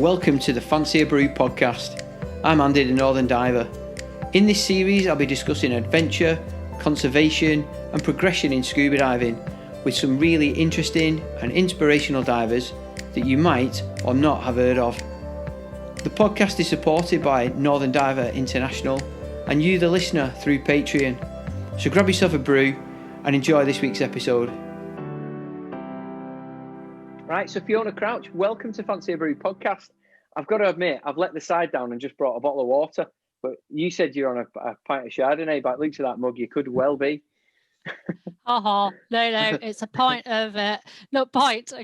Welcome to the Fancy a Brew podcast. I'm Andy the Northern Diver. In this series I'll be discussing adventure, conservation and progression in scuba diving with some really interesting and inspirational divers that you might or not have heard of. The podcast is supported by Northern Diver International and you the listener through Patreon. So grab yourself a brew and enjoy this week's episode. Right, so Fiona Crouch, welcome to Fancy a Brew podcast. I've got to admit, I've let the side down and just brought a bottle of water, but you said you're on a pint of Chardonnay, but looks at that mug, you could well be. No, it's a pint of, a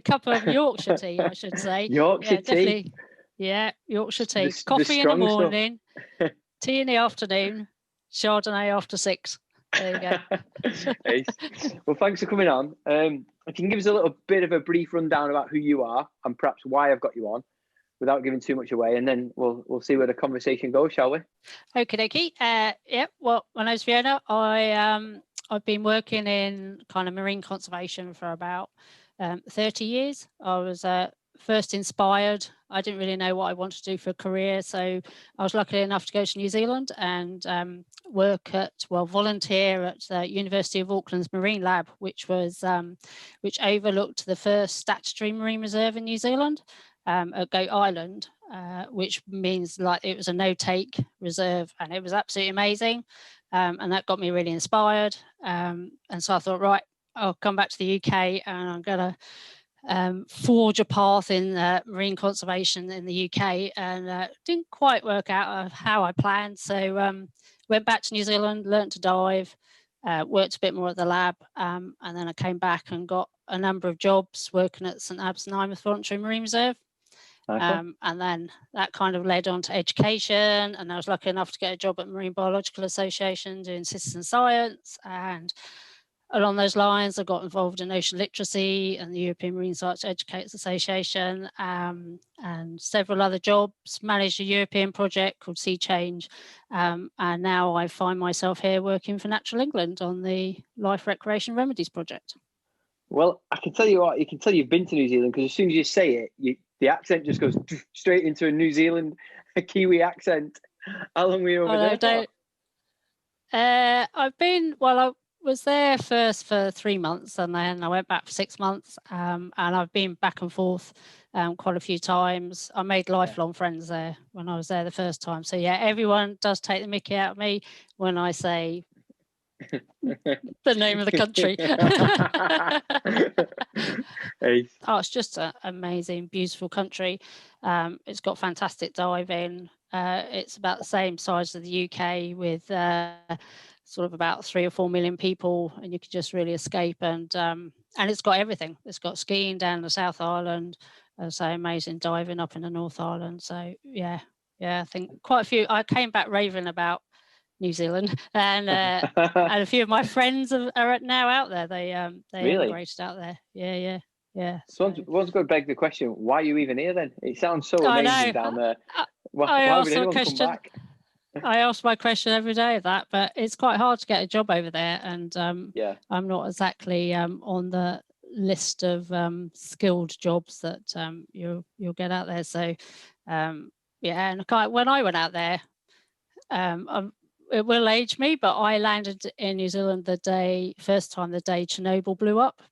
cup of Yorkshire tea, I should say. Yorkshire tea? Definitely. Yeah, Yorkshire tea. Coffee in the morning, tea in the afternoon, Chardonnay after 6. There you go. Well, thanks for coming on. If you can give us a little bit of a brief rundown about who you are and perhaps why I've got you on without giving too much away, and then we'll see where the conversation goes, shall we? Okie dokie. Well, my name's Fiona. I've been working in kind of marine conservation for about 30 years. I was first inspired. I didn't really know what I wanted to do for a career, so I was lucky enough to go to New Zealand and volunteer at the University of Auckland's Marine Lab, which overlooked the first statutory marine reserve in New Zealand at Goat Island, which means like it was a no-take reserve, and it was absolutely amazing, and that got me really inspired. And so I thought, right, I'll come back to the UK and I'm gonna forge a path in marine conservation in the UK, and didn't quite work out how I planned. So went back to New Zealand, learned to dive, worked a bit more at the lab, and then I came back and got a number of jobs working at St Abbs and Eyemouth Voluntary Marine Reserve. Okay. And then that kind of led on to education, and I was lucky enough to get a job at Marine Biological Association doing citizen science, and along those lines, I got involved in ocean literacy and the European Marine Science Educators Association, and several other jobs, managed a European project called Sea Change, and now I find myself here working for Natural England on the LIFE Recreation ReMEDIES project. Well, I can tell you what, you can tell you've been to New Zealand because as soon as you say it, the accent just goes straight into a New Zealand, a Kiwi accent. How long were you over there for? I was there first for 3 months, and then I went back for 6 months, and I've been back and forth quite a few times. I made lifelong friends there when I was there the first time. So yeah, everyone does take the mickey out of me when I say the name of the country. Oh, it's just an amazing, beautiful country. It's got fantastic diving. It's about the same size as the UK, with sort of about 3 or 4 million people, and you could just really escape. And it's got everything. It's got skiing down the South Island, so amazing diving up in the North Island. So yeah, I think quite a few. I came back raving about New Zealand, and and a few of my friends are now out there. They really? Emigrated out there. Yeah. So one's got to beg the question: why are you even here then? It sounds so amazing down there. Why would anyone come back? I ask my question every day of that, but it's quite hard to get a job over there, and I'm not exactly on the list of skilled jobs that you'll get out there. So and when I went out there, it will age me, but I landed in New Zealand the day Chernobyl blew up.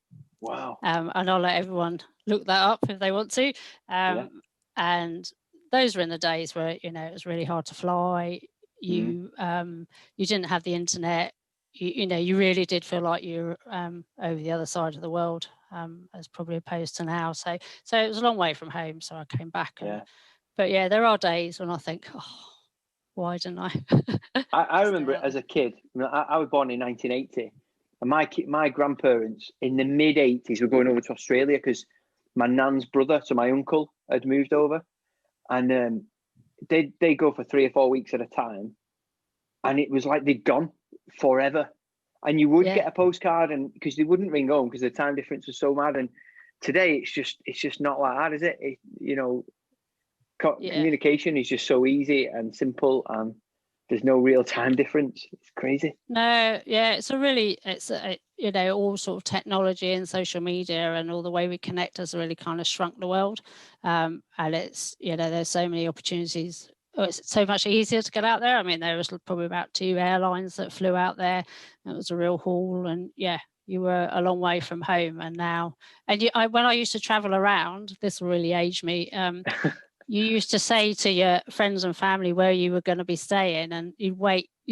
Wow. And I'll let everyone look that up if they want to. And those were in the days where it was really hard to fly. You didn't have the internet. You really did feel like you were over the other side of the world, as probably opposed to now. So it was a long way from home. So I came back. But yeah, there are days when I think, why didn't I? I remember it as a kid. I was born in 1980, and my grandparents in the mid 80s were going over to Australia because my nan's brother, so my uncle, had moved over, and they go for 3 or 4 weeks at a time, and it was like they'd gone forever. And you would get a postcard, and because they wouldn't ring home because the time difference was so mad. And today it's just not like that, is it? Communication is just so easy and simple, and there's no real time difference. It's crazy. No, yeah, you know, all sort of technology and social media and all the way we connect has really kind of shrunk the world. And it's, you know, there's so many opportunities. It's so much easier to get out there. I mean, there was probably about 2 airlines that flew out there. It was a real haul, and yeah, you were a long way from home. And now, and when I used to travel around, this will really age me. You used to say to your friends and family where you were going to be staying, and you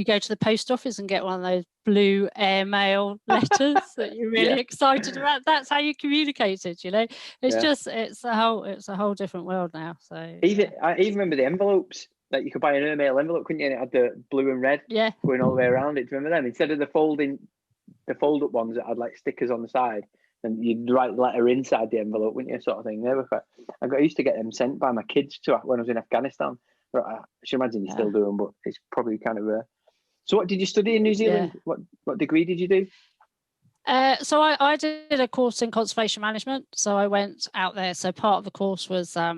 go to the post office and get one of those blue airmail letters that you're really excited about. That's how you communicated, you know. It's just, it's a whole different world now. So I even remember the envelopes. Like, you could buy an airmail envelope, couldn't you? And it had the blue and red going all the way around it. Do you remember them? Instead of the fold-up ones that had like stickers on the side, and you'd write the letter inside the envelope, wouldn't you? Sort of thing. I used to get them sent by my kids to when I was in Afghanistan. But I should imagine you still do them, but it's probably kind of rare. So what did you study in New Zealand? What degree did you do? So I did a course in conservation management. So I went out there. So part of the course was a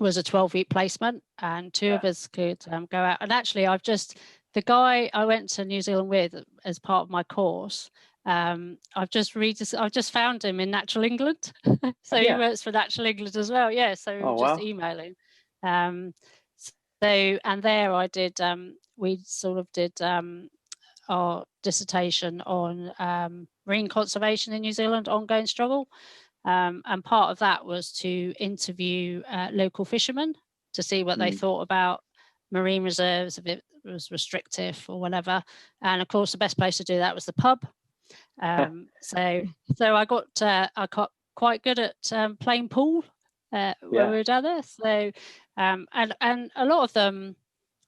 12-week placement, and 2 of us could go out. And actually, the guy I went to New Zealand with as part of my course, I've just found him in Natural England. So he works for Natural England as well. Yeah. So just emailing. And there I did, we sort of did our dissertation on marine conservation in New Zealand, ongoing struggle. And part of that was to interview local fishermen to see what they thought about marine reserves, if it was restrictive or whatever. And of course, the best place to do that was the pub. So I got quite good at playing pool when we were down there. So and a lot of them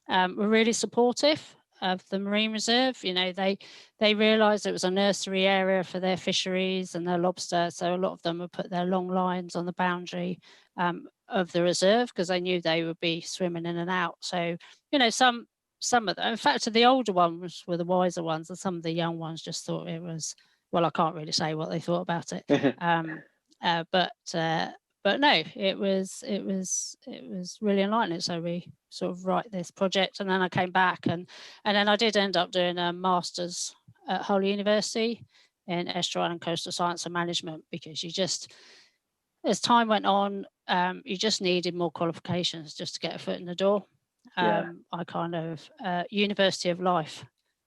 were really supportive of the marine reserve. You know, they realised it was a nursery area for their fisheries and their lobster. So a lot of them would put their long lines on the boundary of the reserve because they knew they would be swimming in and out. So, you know, some of them, in fact, the older ones were the wiser ones, and some of the young ones just thought it was, well, I can't really say what they thought about it. But no, it was really enlightening. So we sort of write this project, and then I came back, and then I did end up doing a master's at Hull University in estuarine and coastal science and management, because you just, as time went on, you just needed more qualifications just to get a foot in the door. I kind of University of Life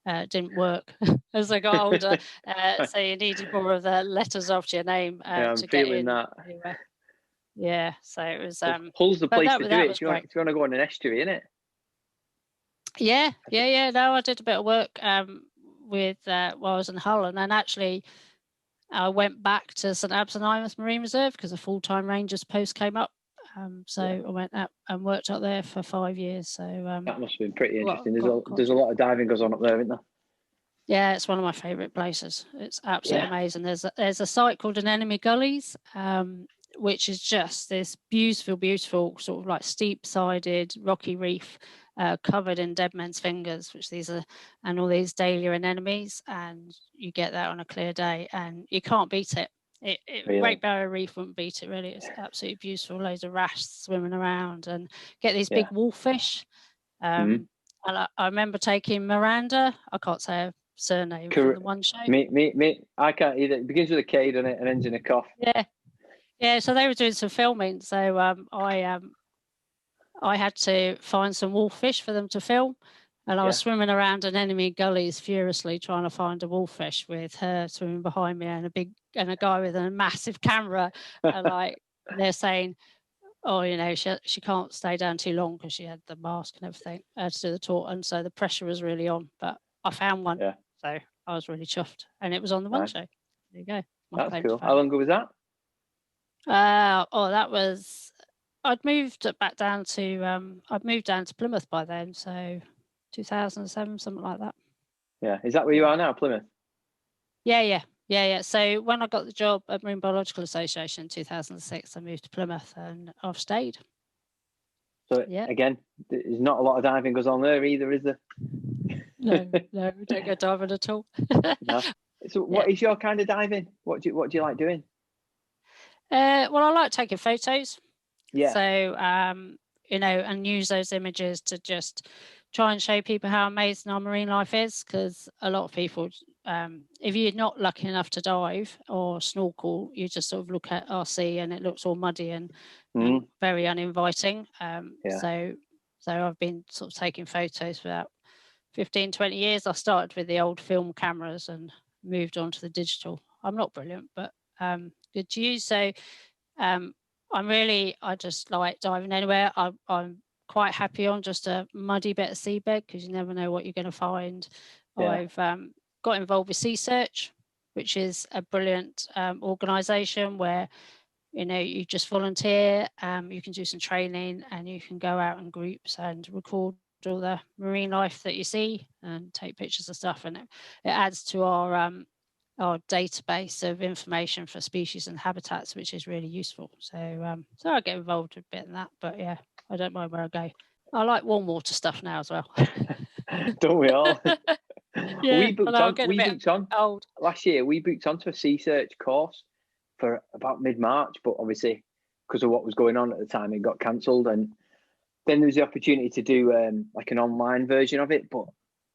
didn't work as I got older, so you needed more of the letters after your name to get in. Anyway. Yeah, so it was. Hull's the place to do it if you want to go on an estuary, isn't it? Yeah. No, I did a bit of work with while I was in Hull, and then actually I went back to St Abbs and Imus Marine Reserve because a full-time ranger's post came up. I went up and worked up there for 5 years. So that must have been pretty interesting. There's a lot of diving goes on up there, isn't there? Yeah, it's one of my favourite places. It's absolutely amazing. There's a site called Anemone Gullies, which is just this beautiful sort of like steep-sided rocky reef covered in dead men's fingers, which these are, and all these dahlia anemones, and you get that on a clear day, and you can't beat it. Really? Great Barrier Reef wouldn't beat it, really. It's absolutely beautiful. Loads of wrasse swimming around, and get these big wolffish. And I remember taking Miranda. I can't say her surname from the one show. Me. I can't either. It begins with a K, doesn't it, and ends in a cough. Yeah. So they were doing some filming. So I had to find some wolffish for them to film. And I was swimming around Anemone Gullies furiously trying to find a wolffish, with her swimming behind me and a guy with a massive camera. And they're saying, oh, you know, she can't stay down too long because she had the mask and everything to do the tour. And so the pressure was really on. But I found one. Yeah. So I was really chuffed. And it was on the one show. There you go. That's cool. How long ago was that? That was, I'd moved down to Plymouth by then. So 2007, something like that. Yeah. Is that where you are now, Plymouth? Yeah. So when I got the job at Marine Biological Association in 2006, I moved to Plymouth, and I've stayed. So again, there's not a lot of diving goes on there either, is there? No, we don't go diving at all. No. So what is your kind of diving? What do you like doing? Well, I like taking photos. Yeah. So and use those images to just try and show people how amazing our marine life is, because a lot of people if you're not lucky enough to dive or snorkel, you just sort of look at our sea and it looks all muddy and very uninviting. So I've been sort of taking photos for about 15, 20 years. I started with the old film cameras and moved on to the digital. I'm not brilliant, but good to use. So I just like diving anywhere. I'm quite happy on just a muddy bit of seabed because you never know what you're going to find. I've got involved with Sea Search, which is a brilliant organisation where you just volunteer, you can do some training and you can go out in groups and record all the marine life that you see and take pictures of stuff, and it adds to our database of information for species and habitats, which is really useful. So I get involved a bit in that, but yeah, I don't mind where I go. I like warm water stuff now as well. Don't we all? Yeah, we booked on old. Last year. We booked onto a Sea Search course for about mid-March, but obviously because of what was going on at the time, it got cancelled. And then there was the opportunity to do like an online version of it. But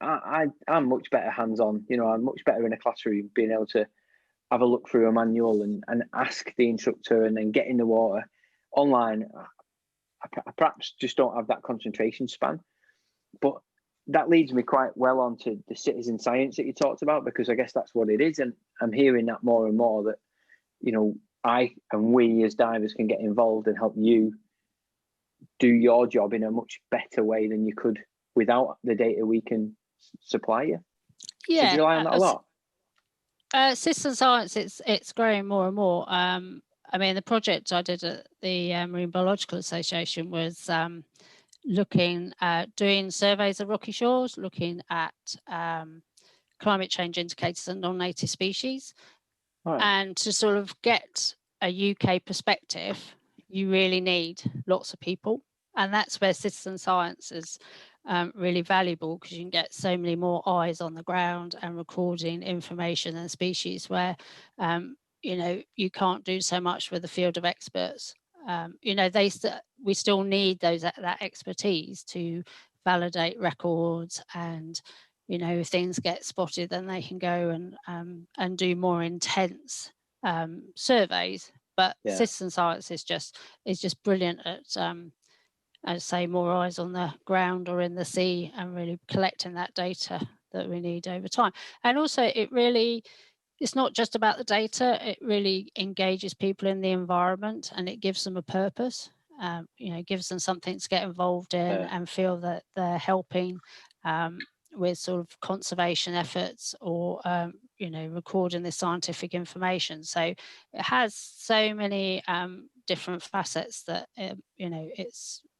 I'm much better hands-on. I'm much better in a classroom, being able to have a look through a manual and ask the instructor and then get in the water. Online, I perhaps just don't have that concentration span. But that leads me quite well onto the citizen science that you talked about, because I guess that's what it is. And I'm hearing that more and more, that, I and we as divers can get involved and help you do your job in a much better way than you could without the data we can supply you. Yeah. So do you rely on that a lot? Citizen science, it's growing more and more. I mean, the project I did at the Marine Biological Association was looking at doing surveys of rocky shores, looking at climate change indicators and non-native species. Right. And to sort of get a UK perspective, you really need lots of people. And that's where citizen science is really valuable, because you can get so many more eyes on the ground and recording information and species where, you can't do so much with a field of experts. We still need that expertise to validate records, and if things get spotted, then they can go and do more intense surveys. But citizen science is just brilliant at I'd say more eyes on the ground or in the sea, and really collecting that data that we need over time. And also it's not just about the data, it really engages people in the environment, and it gives them a purpose, gives them something to get involved in and feel that they're helping with sort of conservation efforts, or, recording the scientific information. So it has so many different facets that,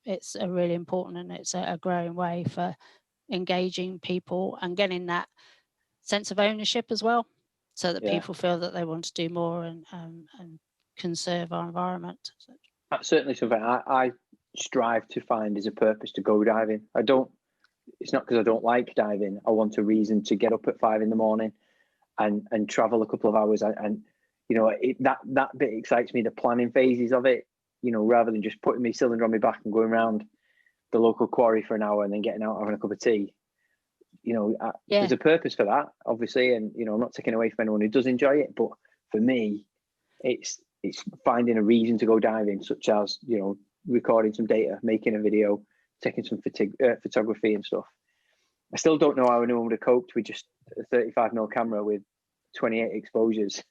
it's a really important, and it's a growing way for engaging people and getting that sense of ownership as well, so that people feel that they want to do more and conserve our environment. So. That's certainly something I strive to find as a purpose to go diving. It's not because I don't like diving. I want a reason to get up at 5 a.m. and travel a couple of hours. And that bit excites me, the planning phases of it, rather than just putting my cylinder on my back and going around the local quarry for an hour and then getting out having a cup of tea. There's a purpose for that, obviously, and I'm not taking away from anyone who does enjoy it, but for me, it's finding a reason to go diving, such as recording some data, making a video, taking some photography and stuff. I still don't know how anyone would have coped with just a 35mm camera with 28 exposures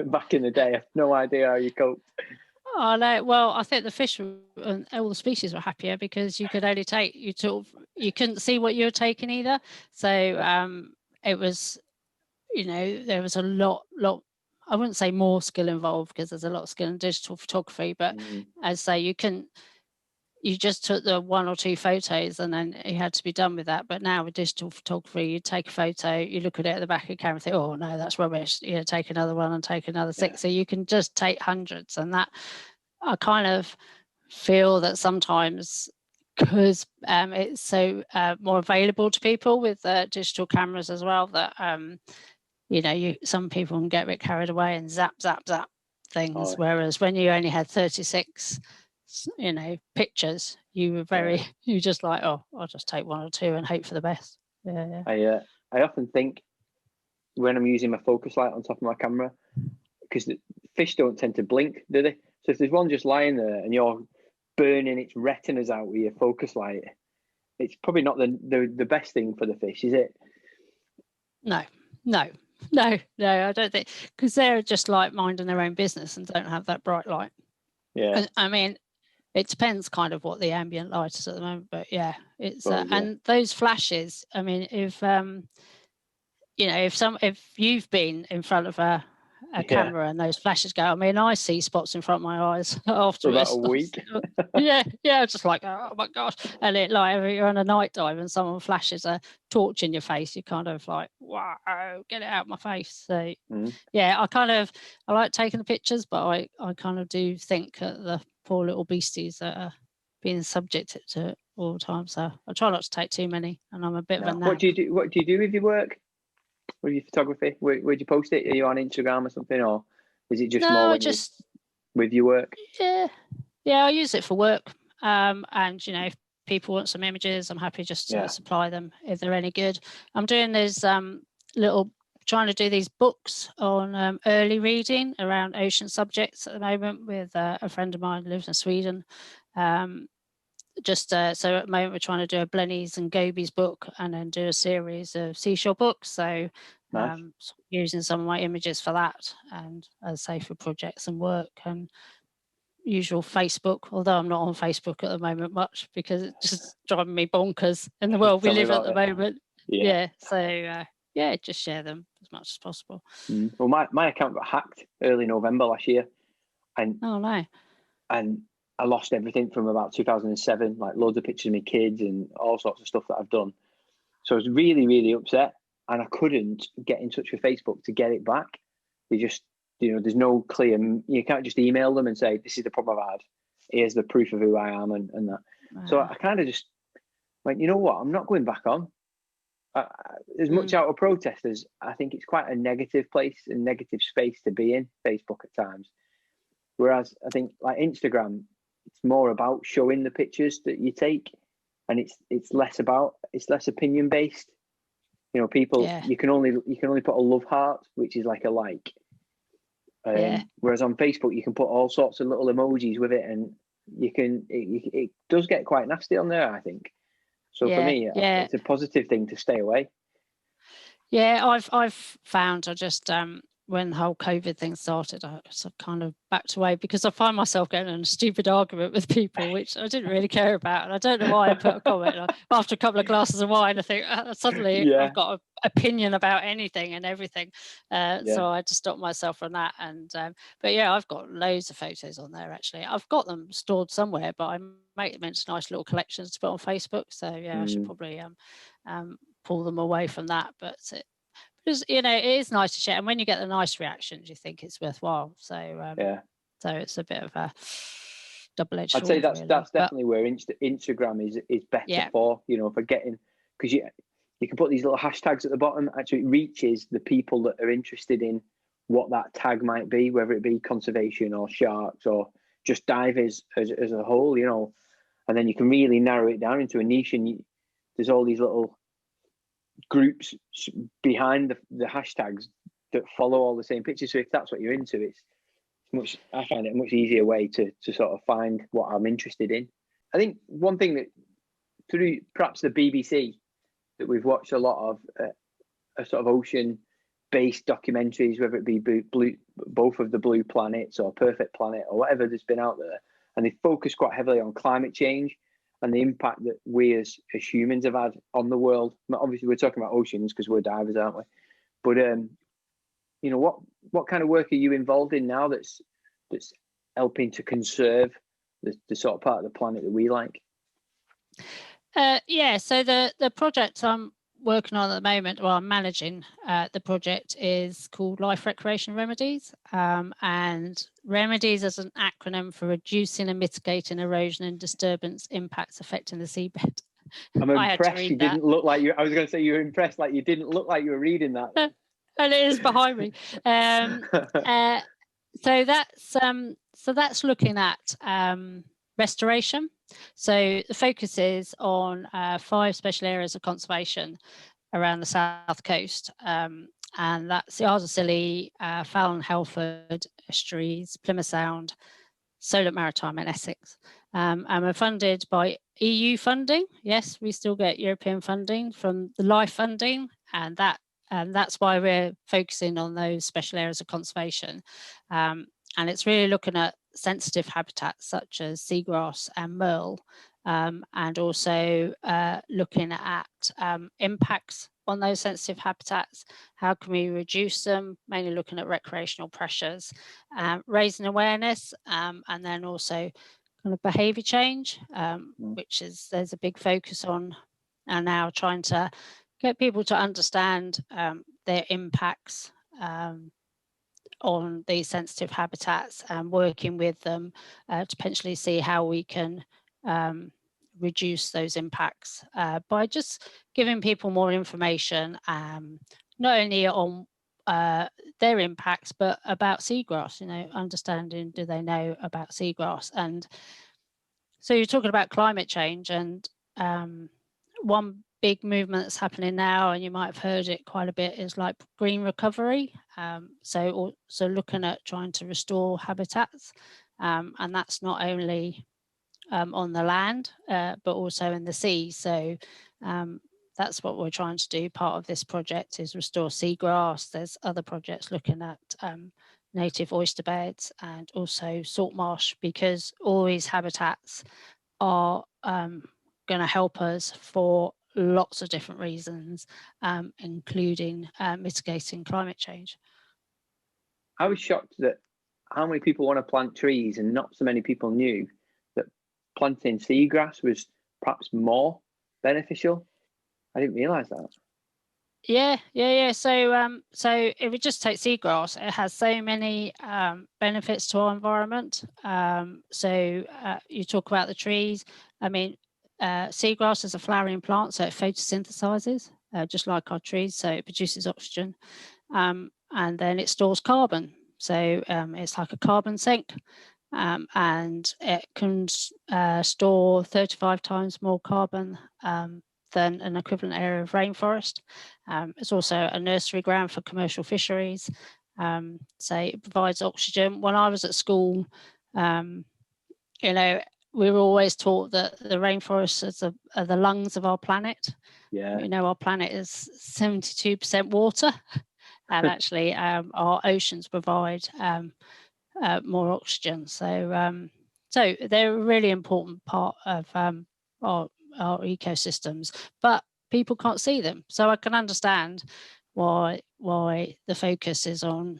back in the day. I have no idea how you coped. Oh no! Well, I think the fish and all the species were happier, because you could only take you couldn't see what you were taking either. So it was, there was a lot. I wouldn't say more skill involved, because there's a lot of skill in digital photography. But as I say, you just took the 1 or 2 photos and then you had to be done with that. But now with digital photography, you take a photo, you look at it at the back of the camera and think, oh no, that's rubbish. Take another one and take another 6. So you can just take hundreds. And that, I kind of feel that sometimes, because it's so more available to people with digital cameras as well, that some people can get a bit carried away and zap things. Whereas when you only had 36 pictures, you were you just like, oh, I'll just take 1 or 2 and hope for the best. I often think, when I'm using my focus light on top of my camera, because the fish don't tend to blink, do they? So if there's one just lying there and you're burning its retinas out with your focus light, it's probably not the best thing for the fish, is it? No, I don't think, because they're just like minding their own business and don't have that bright light. Yeah. And, I mean, it depends kind of what the ambient light is at the moment, but yeah, it's yeah. And those flashes. I mean, if you know, if you've been in front of a camera and those flashes go, I mean, I see spots in front of my eyes afterwards. For about a week. yeah, just like, oh my gosh. And it, like, if you're on a night dive and someone flashes a torch in your face, you kind of like, wow, get it out of my face. So yeah, I like taking the pictures, but I kind of do think the poor little beasties that are being subjected to it all the time. So I try not to take too many, and I'm a bit of a nag. What do you do with your work? With your photography? Where do you post it? Are you on Instagram or something, or is it just more with your work? Yeah, I use it for work. And you know, if people want some images, I'm happy just to supply them if they're any good. I'm doing these trying to do these books on early reading around ocean subjects at the moment with a friend of mine who lives in Sweden. So at the moment we're trying to do a Blennies and Gobies book and then do a series of seashore books. So nice. Using some of my images for that, and as I say, for projects and work and usual Facebook, although I'm not on Facebook at the moment much because it's just driving me bonkers in the world we live at the moment. So just share them as much as possible. Well, my account got hacked early November last year, and and I lost everything from about 2007, like loads of pictures of my kids and all sorts of stuff that I've done. So I was really, really upset, and I couldn't get in touch with Facebook to get it back. They just, there's no clear, you can't just email them and say, this is the problem I've had. Here's the proof of who I am and that. Wow. So I kind of just went, you know what, I'm not going back on. As much out of protest as I think it's quite a negative place and negative space to be in, Facebook at times. Whereas I think like Instagram, it's more about showing the pictures that you take, and it's less opinion based. People you can only put a love heart, which is like a like. Whereas on Facebook you can put all sorts of little emojis with it, and it does get quite nasty on there, I think. So for me, it's a positive thing to stay away. Yeah, I've found I just when the whole COVID thing started, I kind of backed away because I find myself getting in a stupid argument with people, which I didn't really care about. And I don't know why I put a comment. After a couple of glasses of wine, I think suddenly I've got an opinion about anything and everything. So I just stopped myself from that. And but yeah, I've got loads of photos on there, actually. I've got them stored somewhere, but I make them into nice little collections to put on Facebook. So yeah, I should probably pull them away from that. But because it is nice to share, and when you get the nice reactions, you think it's worthwhile. So so it's a bit of a double-edged sword. I'd say that's definitely where Instagram is better for, for getting, because you can put these little hashtags at the bottom. Actually, it reaches the people that are interested in what that tag might be, whether it be conservation or sharks or just divers as a whole, and then you can really narrow it down into a niche, and there's all these little groups behind the hashtags that follow all the same pictures. So if that's what you're into, I find it a much easier way to sort of find what I'm interested in. I think one thing that through perhaps the BBC that we've watched a lot of a sort of ocean-based documentaries, whether it be both of the Blue Planets or Perfect Planet or whatever that's been out there, and they focus quite heavily on climate change and the impact that we as humans have had on the world. Obviously, we're talking about oceans because we're divers, aren't we? But what kind of work are you involved in now that's helping to conserve the sort of part of the planet that we like? So the project I'm working on at the moment, well, I'm managing the project, is called LIFE Recreation ReMEDIES, and ReMEDIES is an acronym for Reducing and Mitigating Erosion and Disturbance Impacts Affecting the Seabed. I'm impressed you didn't look like you. I was going to say you were impressed, like you didn't look like you were reading that. And it is behind me. So that's looking at restoration. So the focus is on 5 special areas of conservation around the south coast, and that's the Isles of Scilly, Fallon, Helford, Estuaries, Plymouth Sound, Solent Maritime and Essex. And we're funded by EU funding. Yes, we still get European funding from the LIFE funding, and that's why we're focusing on those special areas of conservation. And it's really looking at sensitive habitats such as seagrass and merle, and also looking at impacts on those sensitive habitats. How can we reduce them? Mainly looking at recreational pressures, raising awareness, and then also kind of behaviour change, which is there's a big focus on, and now trying to get people to understand their impacts on these sensitive habitats, and working with them to potentially see how we can reduce those impacts by just giving people more information, not only on their impacts, but about seagrass, understanding, do they know about seagrass? And so you're talking about climate change, and one big movement that's happening now, and you might have heard it quite a bit, is like green recovery. So looking at trying to restore habitats, and that's not only on the land, but also in the sea. So that's what we're trying to do. Part of this project is restore seagrass. There's other projects looking at native oyster beds and also salt marsh, because all these habitats are going to help us for lots of different reasons, including mitigating climate change. I was shocked that how many people want to plant trees, and not so many people knew that planting seagrass was perhaps more beneficial. I didn't realise that. Yeah. So if we just take seagrass, it has so many benefits to our environment. So you talk about the trees. I mean, seagrass is a flowering plant, so it photosynthesizes just like our trees. So it produces oxygen, and then it stores carbon. So it's like a carbon sink, and it can store 35 times more carbon than an equivalent area of rainforest. It's also a nursery ground for commercial fisheries. So it provides oxygen. When I was at school, we were always taught that the rainforests are the lungs of our planet. Yeah. Our planet is 72% water, and actually our oceans provide more oxygen. So they're a really important part of our ecosystems, but people can't see them. So I can understand why the focus is on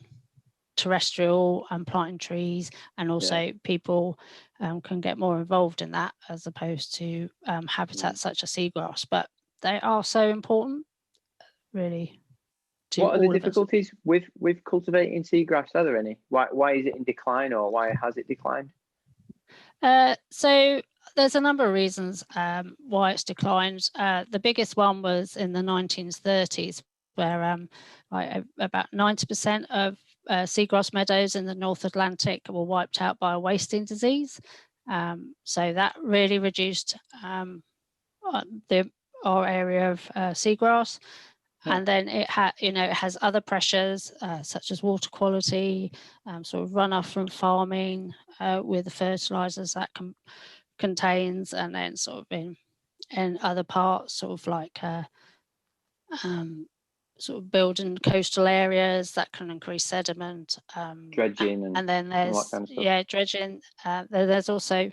terrestrial and planting trees, and also people can get more involved in that, as opposed to habitats such as seagrass. But they are so important, really. What are the difficulties with cultivating seagrass? Are there any? Why is it in decline, or why has it declined? So there's a number of reasons why it's declined. The biggest one was in the 1930s, where about 90% of seagrass meadows in the North Atlantic were wiped out by a wasting disease. So that really reduced our area of seagrass. And then it has other pressures such as water quality, sort of runoff from farming with the fertilizers that contains, and then sort of in other parts, sort of like sort of building coastal areas that can increase sediment, dredging, and then there's kind of dredging. There's also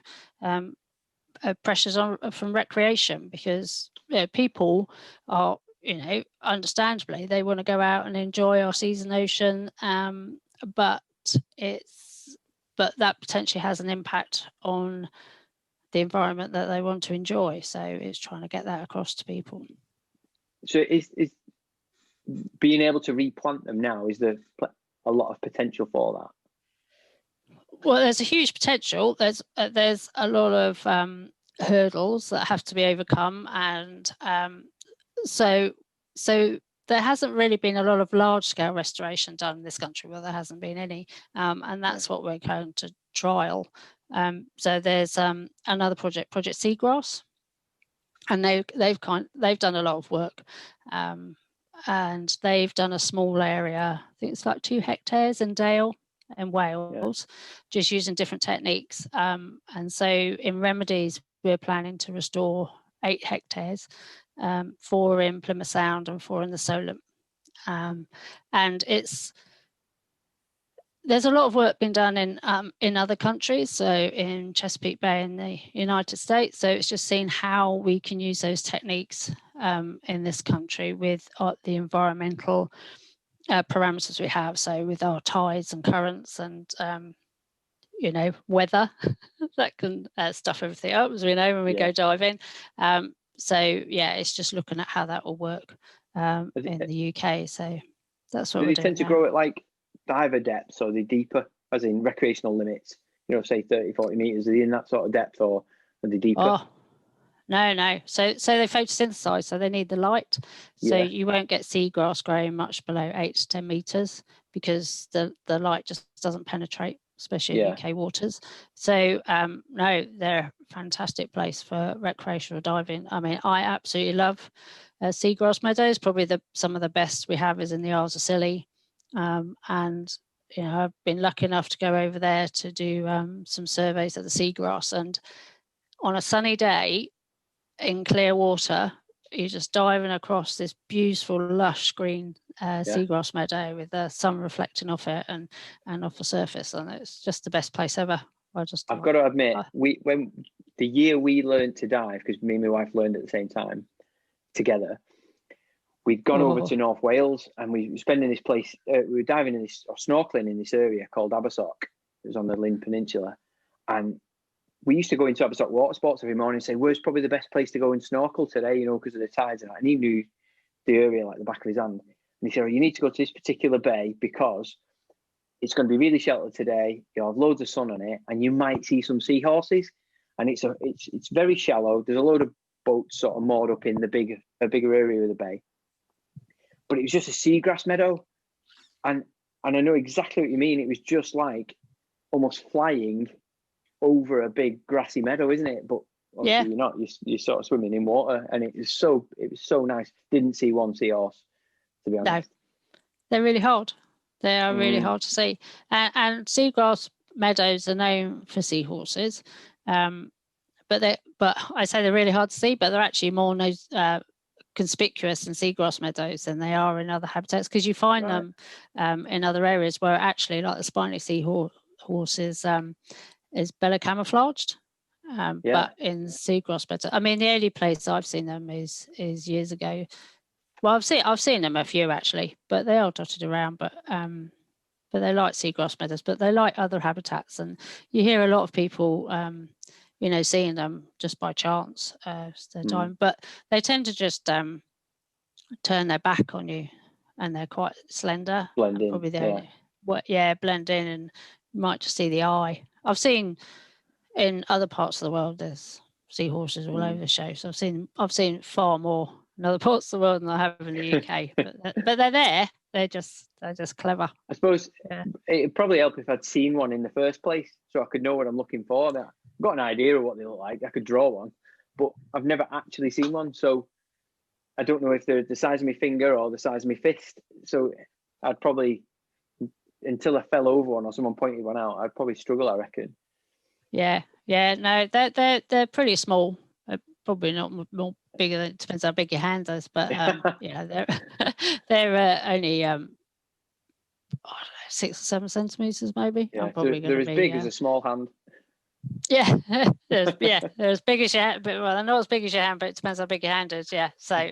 pressures from recreation, because people are, understandably, they want to go out and enjoy our seas and ocean, but that potentially has an impact on the environment that they want to enjoy. So it's trying to get that across to people. So is being able to replant them now, is there a lot of potential for that? Well, there's a huge potential. There's a lot of hurdles that have to be overcome, and so there hasn't really been a lot of large-scale restoration done in this country. Well, there hasn't been any, and that's what we're going to trial. So there's another project SeaGrass, and they've done a lot of work and they've done a small area, I think it's like 2 hectares in Dale in Wales, just using different techniques. And so in remedies, we're planning to restore 8 hectares, 4 in Plymouth Sound and 4 in the Solent. And there's a lot of work being done in other countries, so in Chesapeake Bay in the United States. So it's just seeing how we can use those techniques in this country with the environmental parameters we have. So with our tides and currents and weather that can stuff everything up, as we know when we go diving. So yeah, it's just looking at how that will work in the UK. So that's what do we're they tend to grow at like diver depths, or are they deeper, as in recreational limits, say 30-40 meters? Are they in that sort of depth, or are they deeper? No. So they photosynthesize, so they need the light. So you won't get seagrass growing much below 8 to 10 meters because the light just doesn't penetrate, especially in UK waters. So no, they're a fantastic place for recreational diving. I mean, I absolutely love seagrass meadows. Probably some of the best we have is in the Isles of Scilly. And I've been lucky enough to go over there to do some surveys of the seagrass, and on a sunny day in clear water, you're just diving across this beautiful lush green seagrass meadow with the sun reflecting off it and off the surface, and it's just the best place ever. I've got to admit, when the year we learned to dive, because me and my wife learned at the same time together, we'd gone over to North Wales, and we were spending this place. We were diving in this, or snorkeling in this area called Abersock. It was on the Lynn Peninsula, and we used to go into Abersock water sports every morning and say, "Where's probably the best place to go and snorkel today?" Because of the tides and that. And he knew the area like the back of his hand. And he said, "You need to go to this particular bay because it's going to be really sheltered today. You'll have loads of sun on it, and you might see some seahorses. And it's very shallow. There's a load of boats sort of moored up in a bigger area of the bay." But it was just a seagrass meadow, and I know exactly what you mean. It was just like almost flying over a big grassy meadow, isn't it? But obviously you're not. You're sort of swimming in water, and it was so nice. Didn't see one seahorse, to be honest. No, they're really hard. They are really hard to see, and seagrass meadows are known for seahorses, but I say they're really hard to see, but they're actually more conspicuous in seagrass meadows than they are in other habitats, because you find them in other areas where actually, like the spiny seahorse is better camouflaged, but in seagrass meadows, I mean, the only place I've seen them is years ago. Well, I've seen them a few actually, but they are dotted around. But they like seagrass meadows, but they like other habitats, and you hear a lot of people seeing them just by chance their time, but they tend to just turn their back on you, and they're quite slender. Blend in. Probably blend in, and you might just see the eye. I've seen in other parts of the world there's seahorses all over the show, so I've seen far more in other parts of the world than I have in the UK. but they're there. They're just clever. I suppose it'd probably help if I'd seen one in the first place, so I could know what I'm looking for. I've got an idea of what they look like. I could draw one, but I've never actually seen one, so I don't know if they're the size of my finger or the size of my fist. So I'd probably, until I fell over one or someone pointed one out, I'd probably struggle, I reckon. Yeah. No, they're pretty small. Probably not more bigger. It depends how big your hand is, but they're only 6 or 7 centimeters, maybe. Yeah, they're as big as a small hand. Yeah, they're as big as your hand, but they're not as big as your hand, but it depends how big your hand is. Yeah, so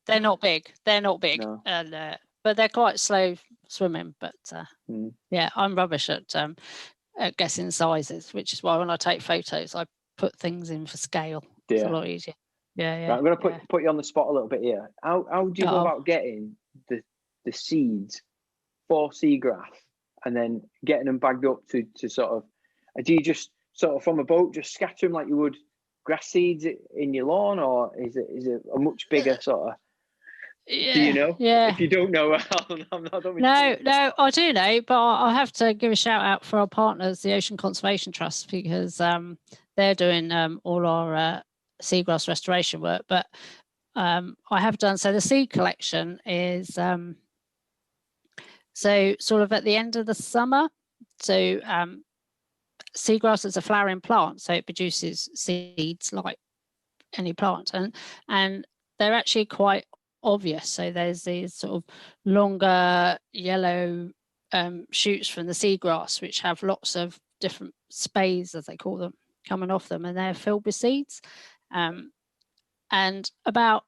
they're not big. No. And but they're quite slow swimming. But I'm rubbish at guessing sizes, which is why when I take photos, I put things in for scale. It's a lot easier. Yeah. Right, I'm going to put you on the spot a little bit here. How do you go about getting the seeds for seagrass and then getting them bagged up to sort of? Do you just sort of from a boat just scatter them like you would grass seeds in your lawn, or is it a much bigger sort of? Yeah, do you know? Yeah. If you don't know, No, I do know, but I have to give a shout out for our partners, the Ocean Conservation Trust, because they're doing all our seagrass restoration work. But I have done, so the seed collection is so sort of at the end of the summer. So seagrass is a flowering plant, so it produces seeds like any plant, and they're actually quite obvious. So there's these sort of longer yellow shoots from the seagrass, which have lots of different sprays, as they call them, coming off them, and they're filled with seeds. And about,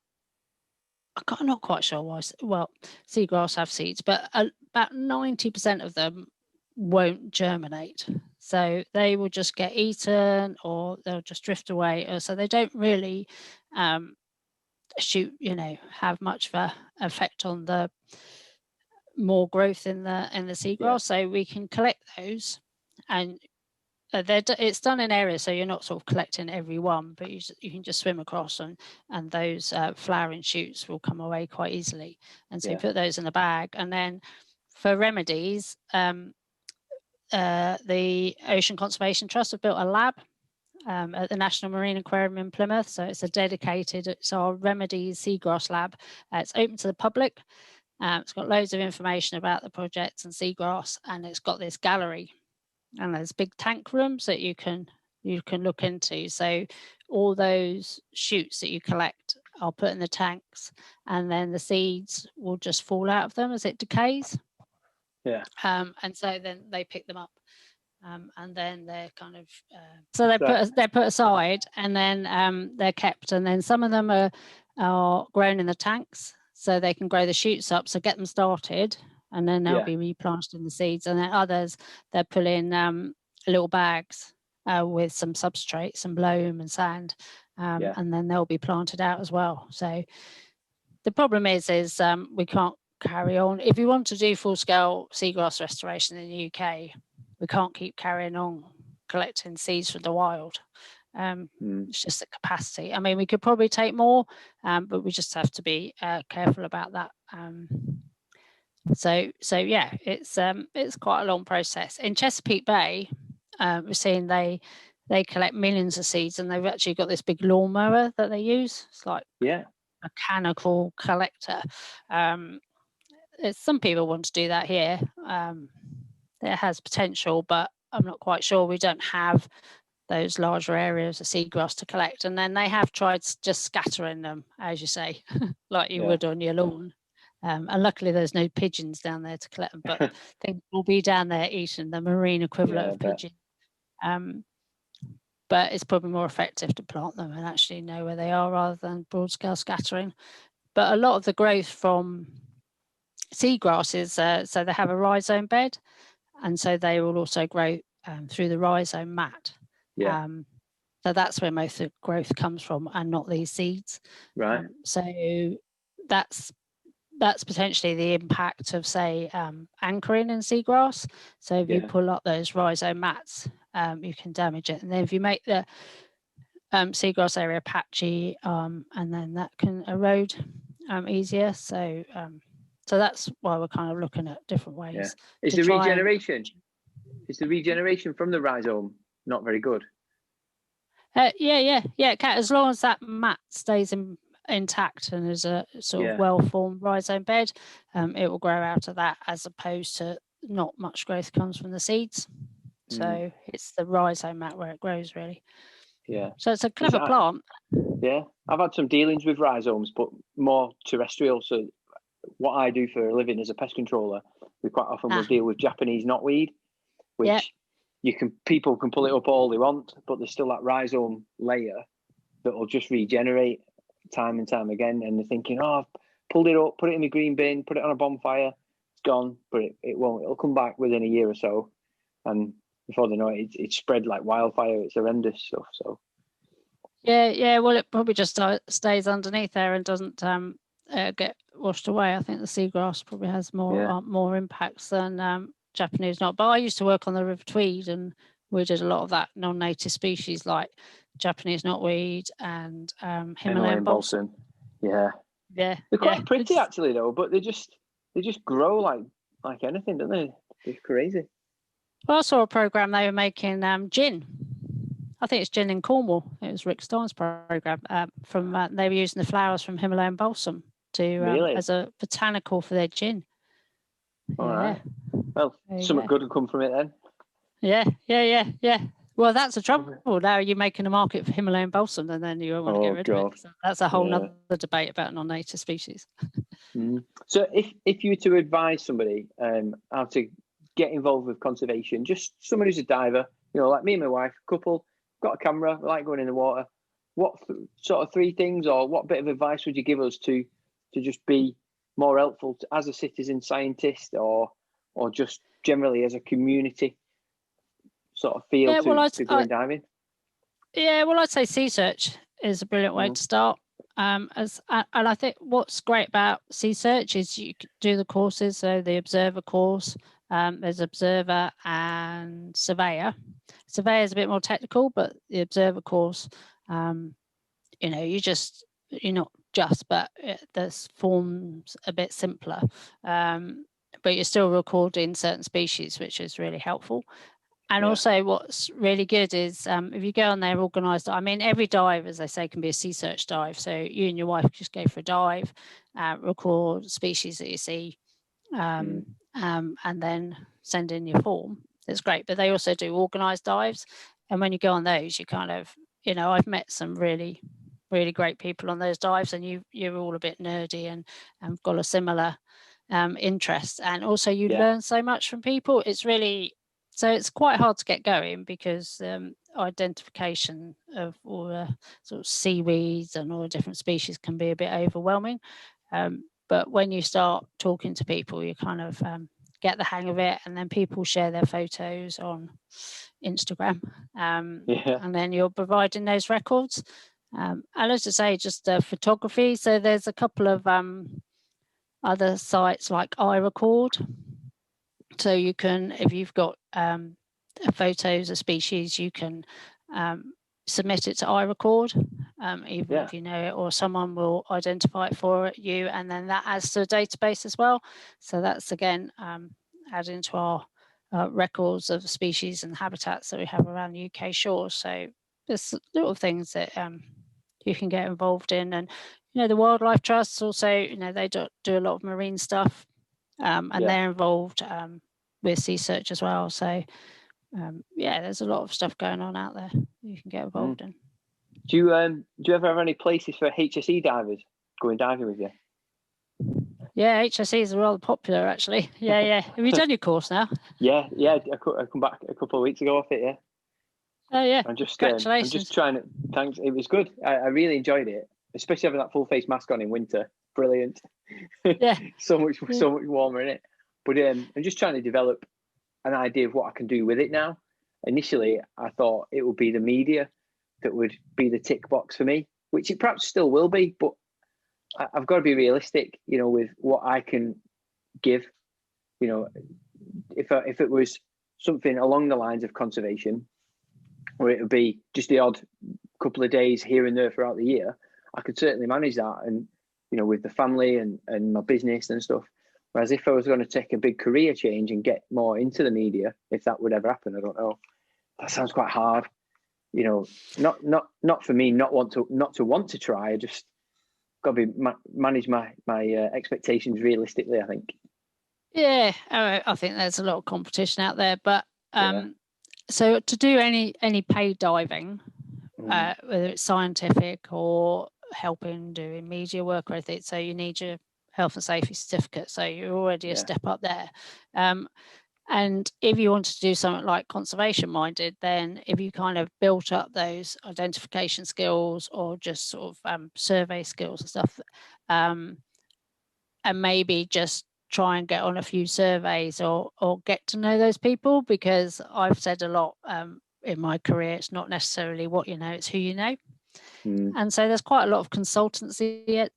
I'm not quite sure why, well, seagrass have seeds, but about 90% of them won't germinate. So they will just get eaten, or they'll just drift away. Or so they don't really shoot, have much of an effect on the more growth in the seagrass. Yeah. So we can collect those, and it's done in areas, so you're not sort of collecting every one, but you can just swim across, and those flowering shoots will come away quite easily. And so you put those in the bag. And then for remedies, the Ocean Conservation Trust have built a lab at the National Marine Aquarium in Plymouth. So it's our remedies seagrass lab. It's open to the public. It's got loads of information about the projects and seagrass, and it's got this gallery, and there's big tank rooms that you can look into. So all those shoots that you collect are put in the tanks, and then the seeds will just fall out of them as it decays. Yeah. And so then they pick them up, and then they're kind of they're put aside, and then they're kept, and then some of them are grown in the tanks, so they can grow the shoots up, so get them started, and then they'll be replanted in the seeds. And then others, they're put in little bags with some substrate, some loam and sand, and then they'll be planted out as well. So the problem is we can't carry on. If you want to do full-scale seagrass restoration in the UK, we can't keep carrying on collecting seeds from the wild. It's just the capacity. I mean, we could probably take more, but we just have to be careful about that. So yeah, it's quite a long process. In Chesapeake Bay, we're seeing they collect millions of seeds, and they've actually got this big lawnmower that they use. It's like a mechanical collector. Some people want to do that here. It has potential, but I'm not quite sure. We don't have those larger areas of seagrass to collect. And then they have tried just scattering them, as you say, like you would on your lawn. And luckily there's no pigeons down there to collect them, but they will be down there eating the marine equivalent of pigeon. But it's probably more effective to plant them and actually know where they are rather than broad scale scattering. But a lot of the growth from seagrass is, so they have a rhizome bed, and so they will also grow through the rhizome mat. So that's where most of the growth comes from, and not these seeds. Right. So that's potentially the impact of, say, anchoring in seagrass. So if you pull up those rhizome mats, you can damage it. And then if you make the seagrass area patchy, and then that can erode easier. So that's why we're kind of looking at different ways. Is the regeneration from the rhizome not very good? As long as that mat stays intact and is a sort of well-formed rhizome bed, it will grow out of that, as opposed to not much growth comes from the seeds. So it's the rhizome mat where it grows, really. So it's a clever plant. I've had some dealings with rhizomes, but more terrestrial. So what I do for a living as a pest controller, we quite often will deal with Japanese knotweed, which people can pull it up all they want, but there's still that rhizome layer that will just regenerate time and time again. And they're thinking, I've pulled it up, put it in the green bin, put it on a bonfire, it's gone, but it won't. It'll come back within a year or so, and before they know it, it's spread like wildfire. It's horrendous stuff. So well, it probably just stays underneath there and doesn't get washed away. I think the seagrass probably has more impacts than Japanese knot. But I used to work on the River Tweed, and we did a lot of that non-native species like Japanese knotweed and Himalayan balsam. They're quite pretty actually, though, but they just grow like anything, don't they? It's crazy. Well, I saw a program they were making gin I think it's gin in Cornwall. It was Rick Stein's program. They were using the flowers from Himalayan balsam to as a botanical for their gin. All right. Well, something good will come from it then. Yeah. Well, that's the trouble. Now you're making a market for Himalayan balsam, and then you won't want to get rid of it. So that's a whole other debate about non-native species. So if you were to advise somebody how to get involved with conservation, just someone who's a diver, like me and my wife, couple, got a camera, we like going in the water, what sort of 3 things or what bit of advice would you give us to just be more helpful as a citizen scientist or just generally as a community sort of feel to go diving? Yeah, well, I'd say Sea Search is a brilliant way to start. And I think what's great about Sea Search is you can do the courses. So the observer course, there's observer and surveyor. Surveyor is a bit more technical, but the observer course, the form's a bit simpler, but you're still recording certain species, which is really helpful. And also what's really good is if you go on there organised, I mean, every dive, as they say, can be a Sea Search dive. So you and your wife just go for a dive, record species that you see, and then send in your form. It's great. But they also do organised dives. And when you go on those, you kind of, I've met some really, really great people on those dives, and you're all a bit nerdy and got a similar interest. And also you learn so much from people. So it's quite hard to get going because identification of all the sort of seaweeds and all the different species can be a bit overwhelming. But when you start talking to people, you kind of get the hang of it, and then people share their photos on Instagram, and then you're providing those records. And as I say, just photography. So there's a couple of other sites like iRecord. So you can, if you've got photos of species, you can submit it to iRecord, even if you know it, or someone will identify it for you, and then that adds to a database as well. So that's again adding to our records of species and habitats that we have around the UK shores. So there's little things that you can get involved in, and the Wildlife Trusts also, they do a lot of marine stuff. And they're involved with Sea Search as well. So, there's a lot of stuff going on out there you can get involved in. Do you ever have any places for HSE divers going diving with you? Yeah, HSEs are rather popular, actually. Yeah. Have you done your course now? Yeah. I come back a couple of weeks ago off it, Oh, yeah. Congratulations. I'm just trying to, thanks. It was good. I really enjoyed it, especially having that full face mask on in winter. Brilliant. Yeah. so much warmer in it. But I'm just trying to develop an idea of what I can do with it now. Initially, I thought it would be the media that would be the tick box for me, which it perhaps still will be, but I've got to be realistic, with what I can give. If it was something along the lines of conservation, or it would be just the odd couple of days here and there throughout the year, I could certainly manage that, and with the family and my business and stuff. Whereas if I was going to take a big career change and get more into the media, if that would ever happen, I don't know. That sounds quite hard. Not for me, not to want to try. I just got to manage my expectations realistically, I think. Yeah, I think there's a lot of competition out there, but so to do any paid diving, whether it's scientific or helping doing media work or anything, so you need your health and safety certificate, so you're already a step up there. And if you wanted to do something like conservation minded, then if you kind of built up those identification skills or just sort of survey skills and stuff, and maybe just try and get on a few surveys or get to know those people, because I've said a lot in my career, it's not necessarily what you know, it's who you know. And so there's quite a lot of consultancies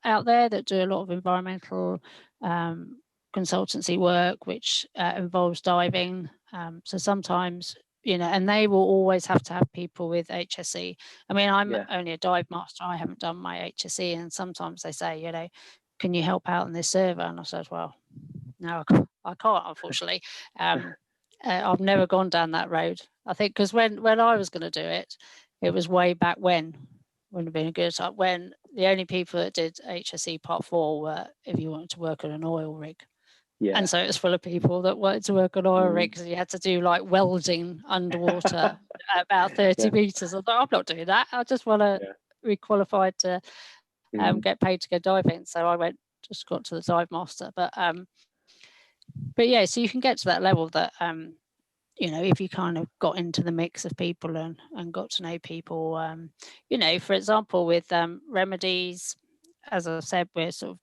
out there that do a lot of environmental consultancy work, which involves diving. So sometimes, and they will always have to have people with HSE. I mean, I'm only a dive master. I haven't done my HSE. And sometimes they say, can you help out in this survey? And I said, well, no, I can't, unfortunately. I've never gone down that road. I think because when I was going to do it, it was way back when. Wouldn't have been a good time. When the only people that did HSE Part 4 were if you wanted to work on an oil rig. Yeah. And so it was full of people that wanted to work on oil rigs, and you had to do like welding underwater at about 30 meters. I thought, I'm not doing that. I just want to be qualified to get paid to go diving. So I just got to the dive master. But yeah, so you can get to that level that, you know, if you kind of got into the mix of people and got to know people, you know, for example, with ReMEDIES, as I said, we're sort of,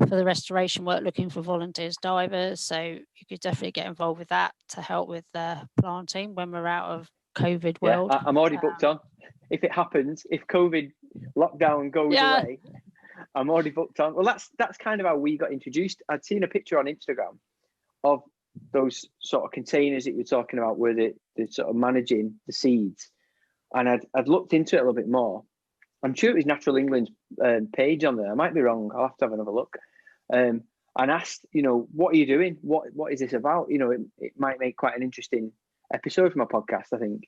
for the restoration work, looking for volunteers divers. So you could definitely get involved with that to help with the planting when we're out of COVID world. I'm already booked on. If it happens, if COVID lockdown goes away, I'm already booked on. Well, that's kind of how we got introduced. I'd seen a picture on Instagram of those sort of containers that you were talking about, where they're sort of managing the seeds, and I'd looked into it a little bit more. I'm sure it was Natural England's page on there. I might be wrong. I'll have to have another look. And asked, you know, what are you doing? What is this about? You know, it might make quite an interesting episode for my podcast, I think.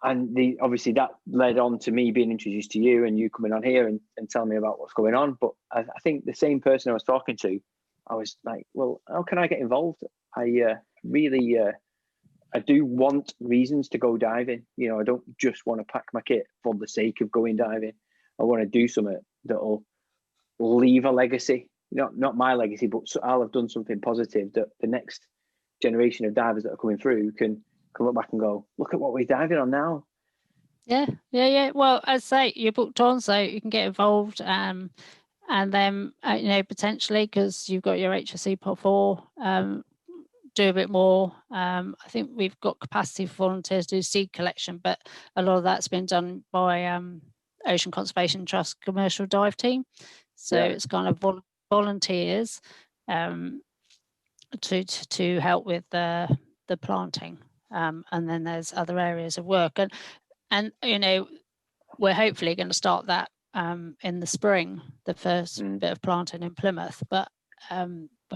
And obviously that led on to me being introduced to you and you coming on here and telling me about what's going on. But I think the same person I was talking to, I was like, well, how can I get involved? I do want reasons to go diving. You know, I don't just want to pack my kit for the sake of going diving. I want to do something that'll leave a legacy. Not my legacy, but I'll have done something positive that the next generation of divers that are coming through can look back and go, look at what we're diving on now. Yeah. Well, as I say, you're booked on, so you can get involved. And then, you know, potentially, because you've got your HSE Part 4, do a bit more. I think we've got capacity for volunteers to do seed collection, but a lot of that's been done by Ocean Conservation Trust commercial dive team. So it's kind of volunteers to help with the planting. And then there's other areas of work. And you know, we're hopefully going to start that in the spring, the first bit of planting in Plymouth. But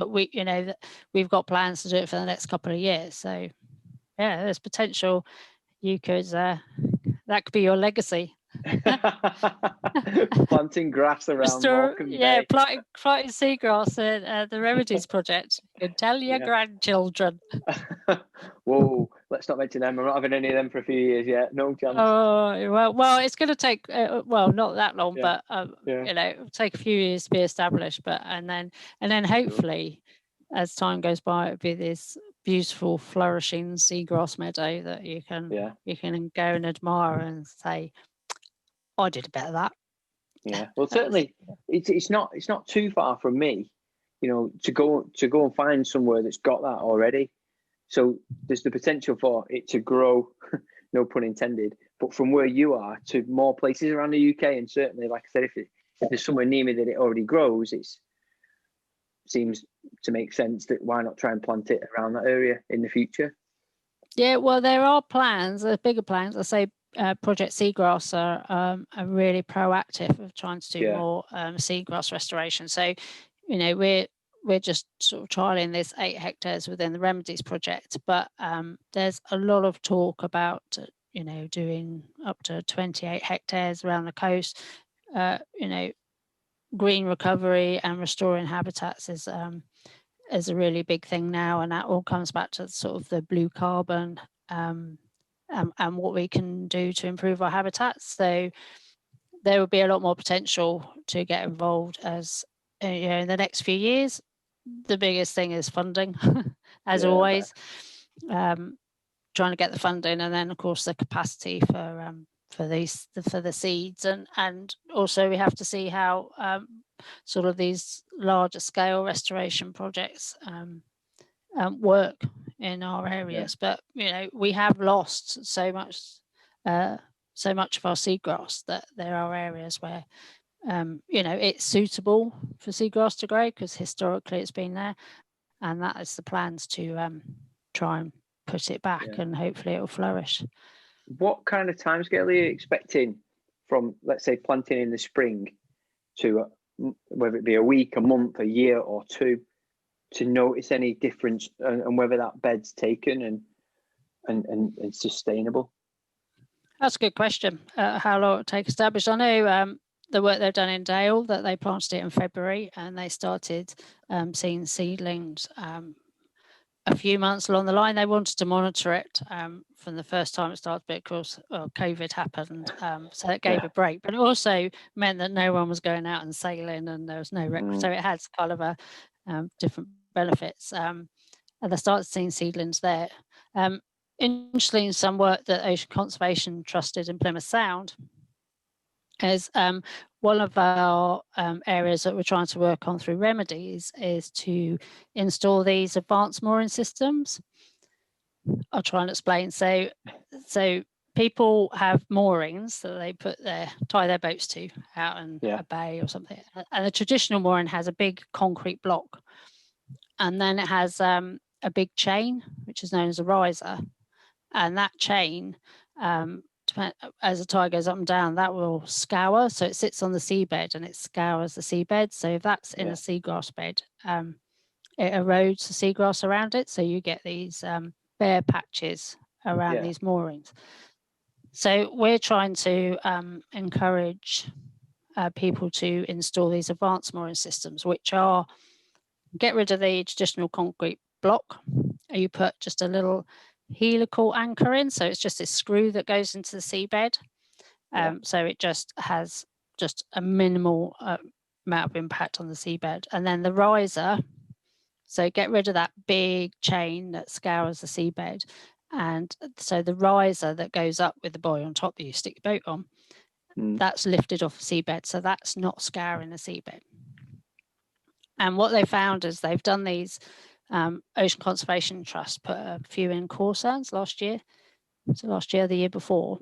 we, you know, we've got plans to do it for the next couple of years. So yeah, there's potential. You could that could be your legacy. Planting grass around Morecambe Bay. planting seagrass at the ReMEDIES project. You can tell your grandchildren. Whoa, let's not mention them. I'm not having any of them for a few years yet. No chance. Oh, well, it's going to take not that long, but you know, it'll take a few years to be established. But and then hopefully, as time goes by, it'll be this beautiful, flourishing seagrass meadow that you can go and admire and say, I did a bit of that. Yeah, well, certainly it's not too far from me, you know, to go and find somewhere that's got that already. So there's the potential for it to grow, no pun intended, but from where you are to more places around the UK. And certainly, like I said, if there's somewhere near me that it already grows, it seems to make sense that why not try and plant it around that area in the future. Yeah, well, there are plans, bigger plans. I say Project SeaGrass are really proactive of trying to do more seagrass restoration. So, you know, we're just sort of trialing this 8 hectares within the ReMEDIES project, but there's a lot of talk about, you know, doing up to 28 hectares around the coast. You know, green recovery and restoring habitats is a really big thing now, and that all comes back to sort of the blue carbon and what we can do to improve our habitats. So there will be a lot more potential to get involved as you know, in the next few years. The biggest thing is funding, as always, trying to get the funding, and then of course the capacity for the seeds, and also we have to see how sort of these larger scale restoration projects work in our areas. But you know, we have lost so much of our seagrass that there are areas where you know, it's suitable for seagrass to grow because historically it's been there, and that is the plans to try and put it back and hopefully it will flourish. What kind of timescale are you expecting from, let's say, planting in the spring to whether it be a week, a month, a year or two, to notice any difference and whether that bed's taken and sustainable? That's a good question. How long it take established? I know the work they've done in Dale, that they planted it in February, and they started seeing seedlings a few months along the line. They wanted to monitor it from the first time it started, but of course COVID happened, so it gave a break. But it also meant that no one was going out and sailing, and there was no so it had kind of a different benefits. And they started seeing seedlings there. Interestingly, in some work that Ocean Conservation Trust did in Plymouth Sound, is one of our areas that we're trying to work on through ReMEDIES is to install these advanced mooring systems. I'll try and explain. So people have moorings that they tie their boats to out in a bay or something. And the traditional mooring has a big concrete block, and then it has a big chain, which is known as a riser. And that chain, as the tide goes up and down, that will scour. So it sits on the seabed and it scours the seabed. So if that's in a seagrass bed, it erodes the seagrass around it. So you get these bare patches around these moorings. So we're trying to encourage people to install these advanced mooring systems, which are get rid of the traditional concrete block. You put just a little helical anchor in, so it's just a screw that goes into the seabed. So it just has just a minimal amount of impact on the seabed. And then the riser, so get rid of that big chain that scours the seabed. And so the riser that goes up with the buoy on top that you stick your boat on, that's lifted off the seabed. So that's not scouring the seabed. And what they found is they've done these, Ocean Conservation Trust put a few in core sands last year. So last year, the year before.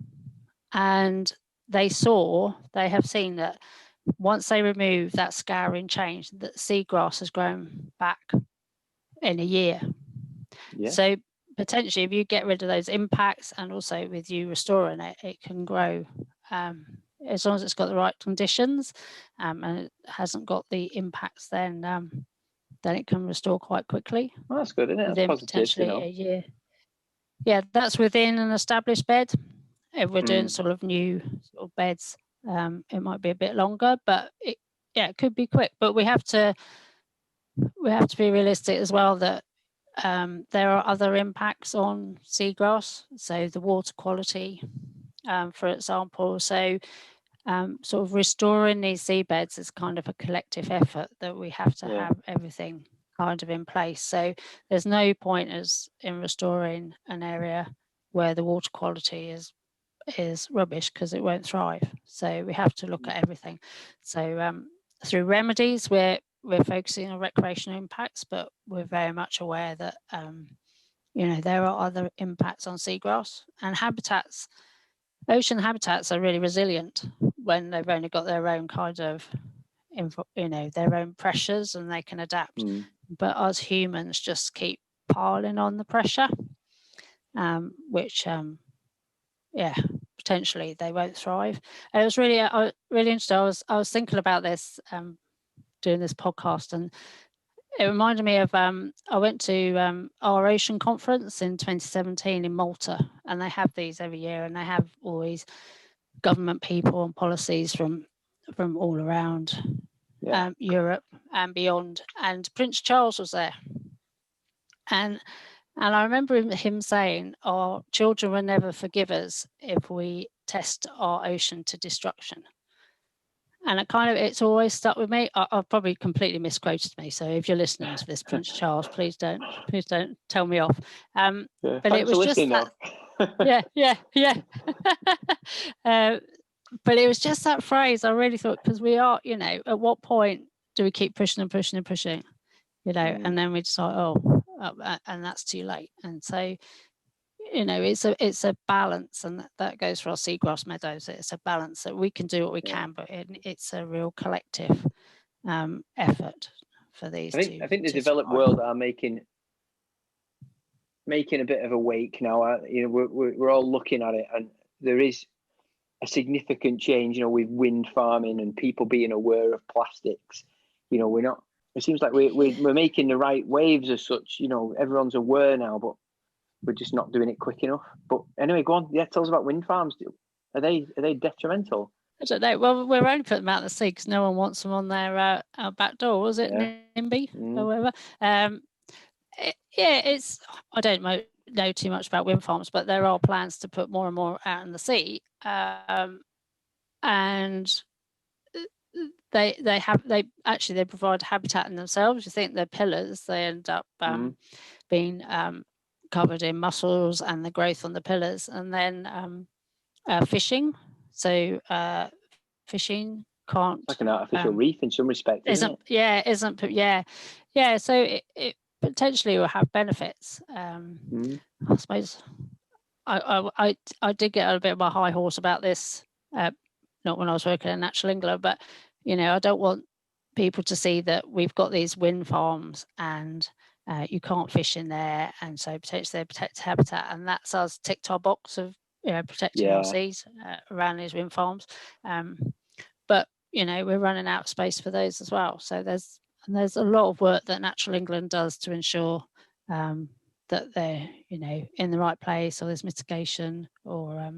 And they have seen that once they remove that scouring chain, that seagrass has grown back in a year. So potentially, if you get rid of those impacts and also with you restoring it, it can grow as long as it's got the right conditions and it hasn't got the impacts, then it can restore quite quickly. Well, that's good, isn't it? That's positive, potentially a year. Yeah, that's within an established bed. If we're doing sort of new sort of beds, it might be a bit longer, but it could be quick. But we have to be realistic as well that there are other impacts on seagrass. So the water quality, for example. So sort of restoring these seabeds is kind of a collective effort that we have to have everything kind of in place. So there's no point in restoring an area where the water quality is rubbish, because it won't thrive. So we have to look at everything. So through ReMEDIES, we're focusing on recreational impacts, but we're very much aware that there are other impacts on seagrass and habitats. Ocean habitats are really resilient when they've only got their own kind of, their own pressures, and they can adapt. But us humans just keep piling on the pressure, which, potentially they won't thrive. And it was really interesting. I was thinking about this, doing this podcast, and it reminded me of I went to our ocean conference in 2017 in Malta, and they have these every year, and they have all these government people and policies from all around Europe and beyond. And Prince Charles was there, and I remember him saying, "Our children will never forgive us if we test our ocean to destruction." And it's always stuck with me. I've probably completely misquoted me. So if you're listening to this, Prince Charles, please don't tell me off. But it was just that. But it was just that phrase. I really thought, because we are, at what point do we keep pushing and pushing and pushing, and then we decide, and that's too late. And so, it's a balance, and that goes for our seagrass meadows. It's a balance that we can do what we can, but it's a real collective effort for these. I think the developed world are making a bit of a wake now. We're all looking at it, and there is a significant change. With wind farming and people being aware of plastics. We're not It seems like we're making the right waves as such. You know, everyone's aware now, but we're just not doing it quick enough. But anyway, go on. Yeah, tell us about wind farms. Are they detrimental? I don't know. Well, we're only putting them out in the sea because no one wants them on their our back door, was it? Yeah. NIMBY or whatever. It's. I don't know too much about wind farms, but there are plans to put more and more out in the sea, and they provide habitat in themselves. You think they're pillars, they end up being covered in mussels and the growth on the pillars, and then fishing. So fishing can't, like an artificial reef in some respect, isn't it? Yeah. So it potentially will have benefits. I suppose I did get a bit of my high horse about this, not when I was working in Natural England, but you know, I don't want people to see that we've got these wind farms and you can't fish in there, and so potentially they protect habitat, and that's us ticked our box of protecting our seas around these wind farms. But you know, we're running out of space for those as well. So there's a lot of work that Natural England does to ensure that they're in the right place, or there's mitigation, or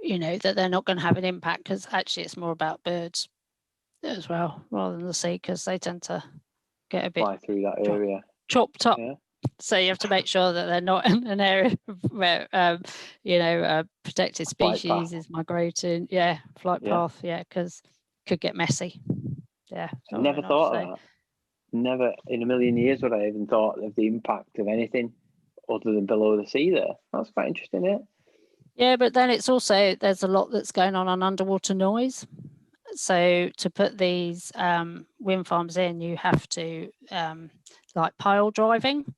that they're not going to have an impact, because actually it's more about birds as well rather than the sea, because they tend to get a bit fly through that area, chopped up. So you have to make sure that they're not in an area where protected species is migrating. Flight path. Because it could get messy. I never thought of that. Never in a million years would I even thought of the impact of anything other than below the sea there. That's quite interesting, isn't it? Yeah, but then it's also, there's a lot that's going on underwater noise. So to put these wind farms in, you have to like pile driving,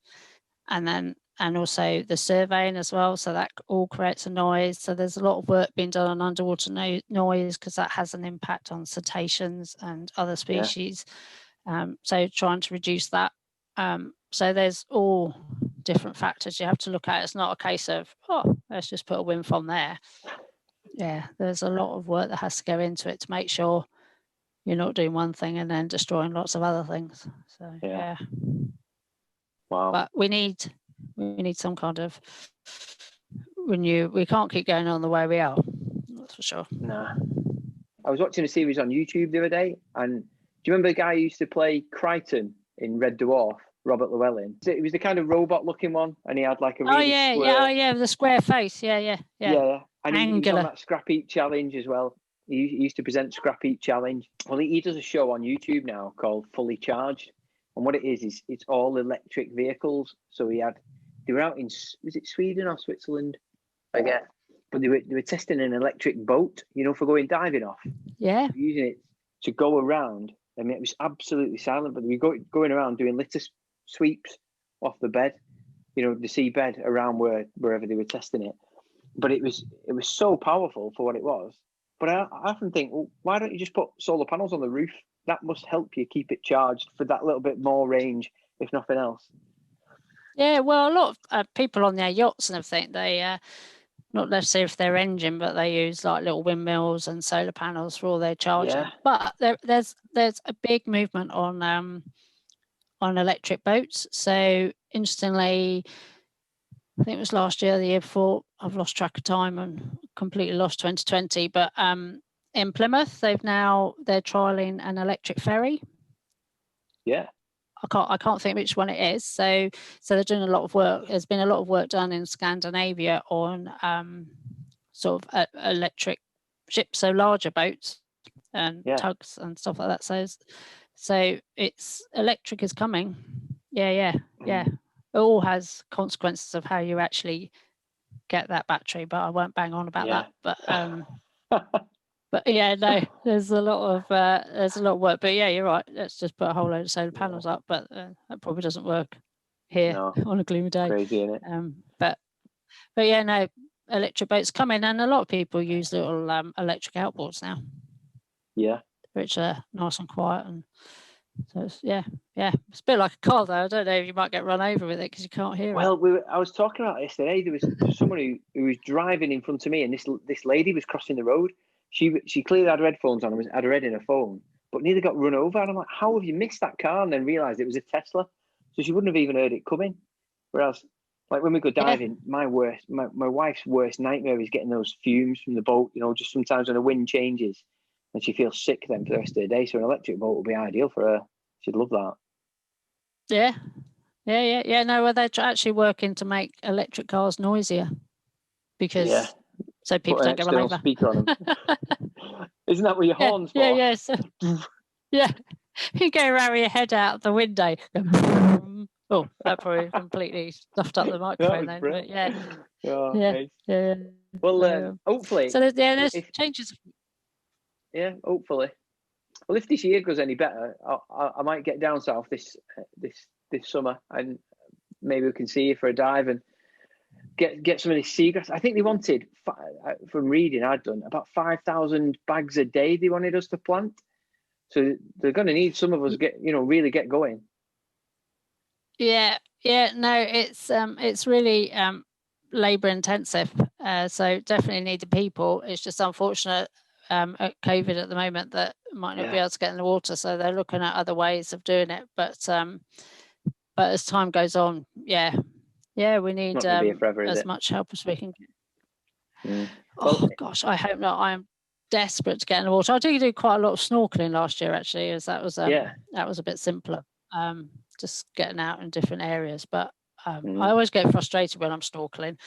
and also the surveying as well. So that all creates a noise. So there's a lot of work being done on underwater noise, because that has an impact on cetaceans and other species. So trying to reduce that. So there's all different factors you have to look at. It's not a case of, let's just put a wind farm there. Yeah, there's a lot of work that has to go into it to make sure you're not doing one thing and then destroying lots of other things. So yeah. Wow. But we need some kind of renew. We can't keep going on the way we are. That's for sure. Nah. I was watching a series on YouTube the other day, and do you remember the guy who used to play Crichton in Red Dwarf, Robert Llewellyn? He was the kind of robot-looking one, and he had like a really the square face, yeah. And he was on that Scrap Heap Challenge as well. He used to present Scrap Heap Challenge. Well, he does a show on YouTube now called Fully Charged, and what it is it's all electric vehicles. So they were out in, was it Sweden or Switzerland? I guess. But they were testing an electric boat, for going diving off. Yeah. Using it to go around. I mean, it was absolutely silent, but we were going around doing litter sweeps off the bed, the seabed around wherever they were testing it. But it was so powerful for what it was. But I often think, well, why don't you just put solar panels on the roof? That must help you keep it charged for that little bit more range, if nothing else. Yeah, well, a lot of people on their yachts and everything, they not necessarily for their engine, but they use like little windmills and solar panels for all their charging. Yeah. But there's a big movement on electric boats. So interestingly, I think it was last year, the year before, I've lost track of time and completely lost 2020. But in Plymouth, they're trialing an electric ferry. Yeah. I can't think which one it is. So they're doing a lot of work. There's been a lot of work done in Scandinavia on sort of electric ships, so larger boats and tugs and stuff like that. So it's electric is coming. Yeah. It all has consequences of how you actually get that battery, but I won't bang on about that. But but yeah, no, there's a lot of work. But yeah, you're right. Let's just put a whole load of solar panels up, but that probably doesn't work here on a gloomy day. Crazy, isn't it? But yeah, no, electric boats coming, and a lot of people use little electric outboards now. Yeah, which are nice and quiet, and so it's, it's a bit like a car though. I don't know if you might get run over with it because you can't hear it. I was talking about this today. There was someone who was driving in front of me, and this lady was crossing the road. She clearly had headphones on and had read in her phone, but nearly got run over. And I'm like, how have you missed that car? And then realised it was a Tesla. So she wouldn't have even heard it coming. Whereas, like when we go diving, my wife's worst nightmare is getting those fumes from the boat, you know, just sometimes when the wind changes and she feels sick then for the rest of the day. So an electric boat would be ideal for her. She'd love that. Yeah. No, well, they're actually working to make electric cars noisier because so people don't get run over. Speaker on them. Isn't that what your horns for? Yeah. So, yeah, you go around with your head out the window. Oh, that probably completely stuffed up the microphone then. But yeah. Well, hopefully. So there's changes. Yeah, hopefully. Well, if this year goes any better, I might get down south this summer, and maybe we can see you for a dive and get some of this seagrass. I think they wanted, from reading I'd done, about 5,000 bags a day they wanted us to plant. So they're going to need some of us really get going. Yeah. No, it's really labour intensive. So definitely need the people. It's just unfortunate at COVID at the moment that might not be able to get in the water. So they're looking at other ways of doing it. But as time goes on, we need as much help as we can get. Oh gosh, I hope not. I am desperate to get in the water. I did do quite a lot of snorkeling last year actually, as that was a bit simpler. Just getting out in different areas, but I always get frustrated when I'm snorkeling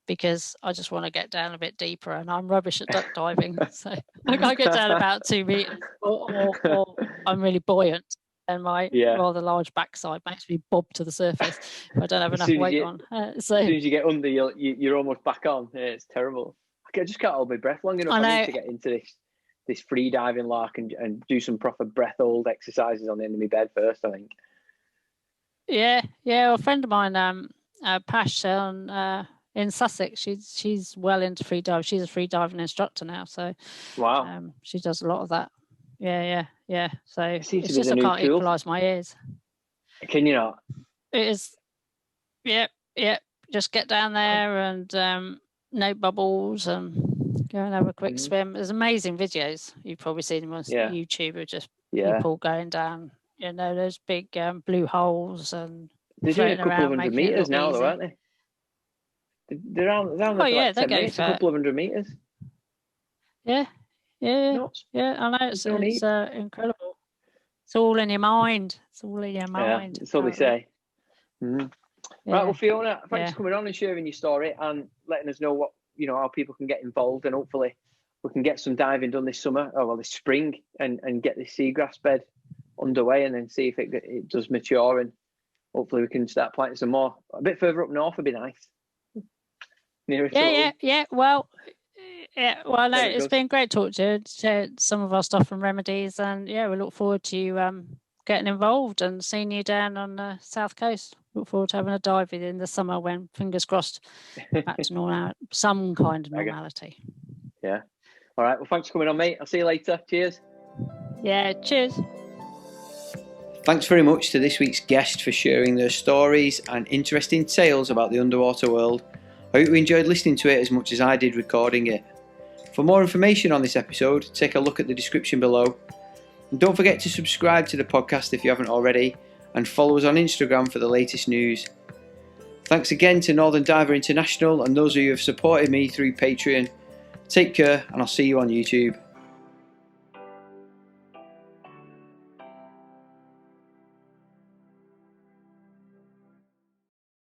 because I just want to get down a bit deeper, and I'm rubbish at duck diving. So I get down about 2 meters, or I'm really buoyant, and my rather large backside makes me bob to the surface if I don't have enough weight on. So as soon as you get under, you're almost back on. Yeah, it's terrible. I just can't hold my breath long enough. I need to get into this free diving lark and do some proper breath hold exercises on the end of my bed first, I think. Yeah. A friend of mine, Pash, in Sussex, she's well into free diving. She's a free diving instructor now, so wow, she does a lot of that. Yeah. So it's just I can't equalise my ears. Can you not? It is. Yeah. Just get down there and no bubbles and go and have a quick swim. There's amazing videos. You've probably seen them on YouTube of just people going down. You know, those big blue holes, and they're doing a couple of 100 meters now, though, aren't they? They're around there for like 10 minutes, a couple of 100 meters. Yeah. Nuts. Yeah, I know. It's incredible. It's all in your mind. It's all in your mind. That's all they say. Right, well, Fiona, thanks for coming on and sharing your story and letting us know how people can get involved, and hopefully we can get some diving done this summer, this spring, and get this seagrass bed underway, and then see if it does mature, and hopefully we can start planting some more. A bit further up north would be nice. Well, no, it's been great talking to you, shared some of our stuff from ReMEDIES, and we look forward to you getting involved and seeing you down on the south coast. Look forward to having a dive in the summer when, fingers crossed, back to normal, some kind of normality. Yeah. All right. Well, thanks for coming on, mate. I'll see you later. Cheers. Yeah. Cheers. Thanks very much to this week's guest for sharing their stories and interesting tales about the underwater world. I hope you enjoyed listening to it as much as I did recording it. For more information on this episode, take a look at the description below. And don't forget to subscribe to the podcast if you haven't already, and follow us on Instagram for the latest news. Thanks again to Northern Diver International and those of you who have supported me through Patreon. Take care, and I'll see you on YouTube.